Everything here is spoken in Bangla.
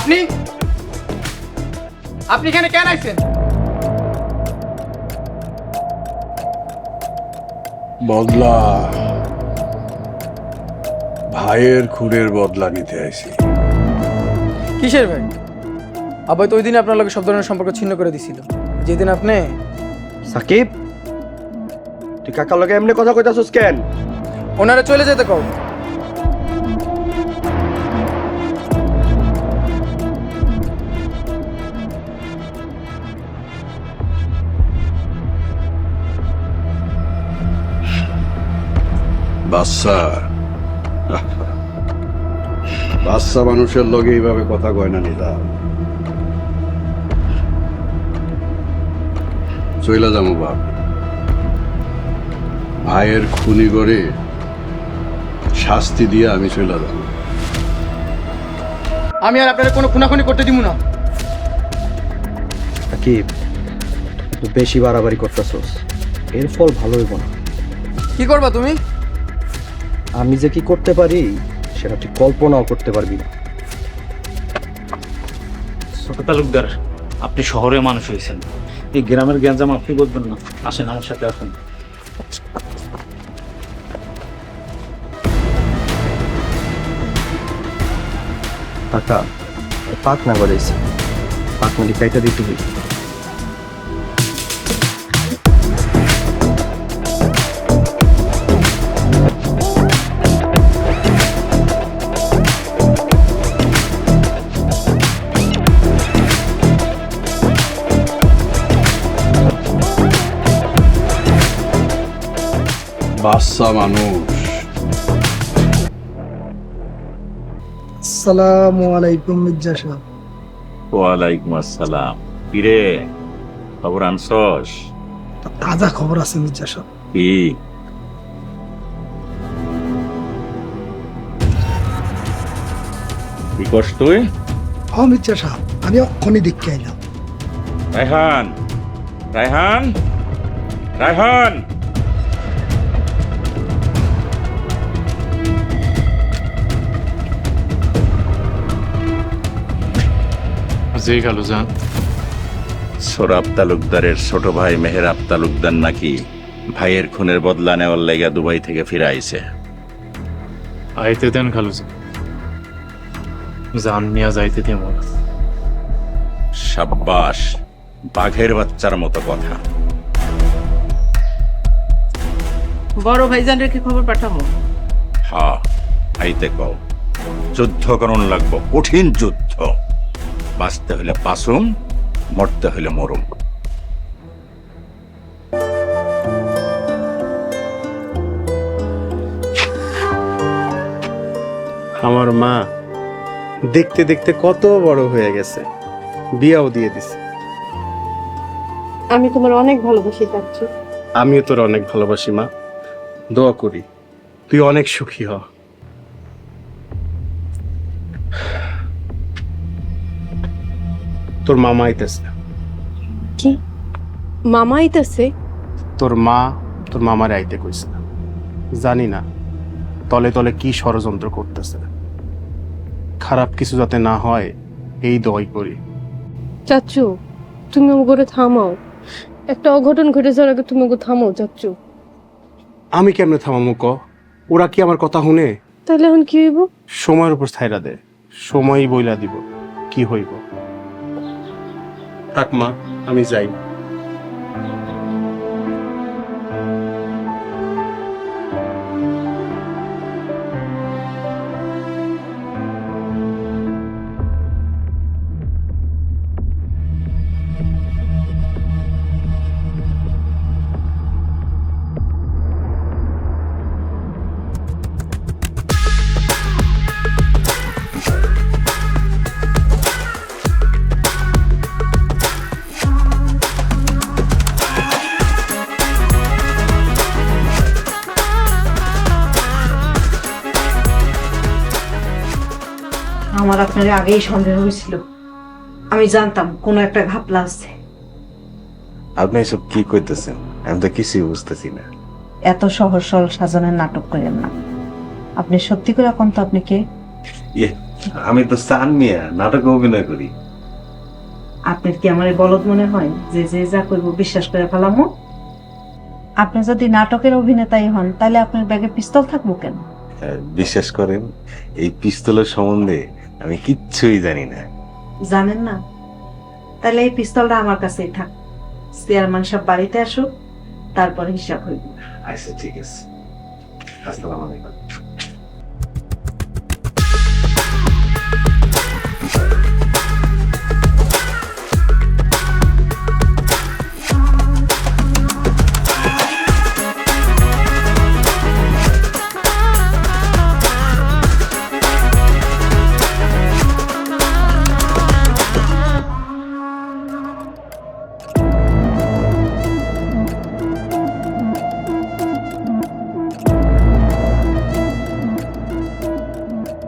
আপনি আপনি এখানে কেন আইছেন? বদলা, ভাইয়ের খুনের বদলা নিতে আইছি। কিসের ভাই? আবার তো ওই দিন আপনার লগে সব ধরনের সম্পর্ক ছিন্ন করে দিছিল, যেদিন আপনি সাকিব, তুই কাকার লগে এমনি কথা কইতাছস কেন? ওনারা চলে যেতে কও। বাচ্চা বাচ্চা মানুষের লগে এইভাবে কথা কয় না নিদা। চইলা যাবো বাপ, ভাইয়ের খুনি করে শাস্তি দিয়ে আমি চইলা যাবো। আমি আর আপনারা কোনো খুনাখুনি করতে দিব না। সাকিব, তুই বেশি বাড়াবাড়ি করতেছস, এর ফল ভালো হইব না। কি করবা তুমি? আমি যে কি করতে পারি সেটা তুই কল্পনাও করতে পারবি না। ছোট তালুকদার, আপনি শহরে মানুষ হয়েছেন, এই গ্রামের গ্যাঞ্জাম আপনি বুঝবেন না। আসেন আমার সাথে, আসেন। কাকা, পাক না বাজাইছে, পাক মানে কাইটা দিতে হইব। বাচ্চা মানুষ। আসসালামু আলাইকুম মির্জা সাহেব। ওয়ালাইকুম আসসালাম। কিরে, খবর আনছস? তাজা খবর আছে মির্জা সাহেব। কি? কি করছ তুই? মির্জা সাহেব, আমি অক্ষণই দেখতে আইলাম। রায়হান, রায়হান, রায়হান! জি খালুজান। সোরাব তালুকদারের ছোট ভাই মেহেরাব তালুকদার নাকি ভাইয়ের খুনের বদলা নেওয়ার লাইগা দুবাই থেকে ফিরে আইছে। আইতে দেন খালুজান, জান নিয়া যাইতে দেব না। সাব্বাস, বাঘের বাচ্চার মতো কথা। বড় ভাইজান রেখে খবর পাঠাবো। হ্যাঁ, আইতে কও। যুদ্ধ করণ লাগবো, কঠিন যুদ্ধ। বাঁচতে হইলে বাঁচুম, মরতে হইলে মরুম। আমার মা দেখতে দেখতে কত বড় হয়ে গেছে, বিয়াও দিয়ে দিছে। আমি তোমার অনেক ভালোবাসি চাচ্ছি। আমিও তোর অনেক ভালোবাসি মা, দোয়া করি তুই অনেক সুখী হ। তোর মামা আইতেছে। কি? মামা আইতাছে? তোর মা তোর মামারে আইতে কইছে। জানি না তলে তলে কি ষড়যন্ত্র করতেছে। খারাপ কিছু যাতে না হয় এই দোয়াই করি। চাচ্চু, তুমি ওগরে থামাও। একটা অঘটন ঘটে যাওয়ার আগে তুমি ওগো থামাও চাচ্চু। আমি কেমনে থামামু ক? ওরা কি আমার কথা শুনে? তাহলে এখন কি হইব? সময়ের উপর ছাইরা দে, সময়ই বইলা দিব কি হইব। থাক মা, আমি যাই। আমার আপনার আগেই সন্দেহ হয়েছিল। আমি জানতাম কোনো একটা ঘাপলা আছে। আপনি এসব কি কইতেছেন? আমি তো কিছুই বুঝতেছি না। এত সহজ সরল সাজানোর নাটক করেন না। আপনি সত্যি করে এখন তো আপনি কে? আমি তো চান মিয়া নাটকে অভিনয় করি। আপনার কি আমার বলদ মনে হয় যে যে যা করবো বিশ্বাস করে ফেলামো? আপনি যদি নাটকের অভিনেতাই হন তাহলে আপনার ব্যাগে পিস্তল থাকবো কেন? বিশ্বাস করেন, এই পিস্তলের সম্বন্ধে আমি কিচ্ছুই জানি না। জানেন না? তাহলে এই পিস্তলটা আমার কাছেই থাক। চেয়ারম্যান সাহেব বাড়িতে আসুক, তারপরে হিসাব হইব। আচ্ছা ঠিক আছে, আসসালামু আলাইকুম।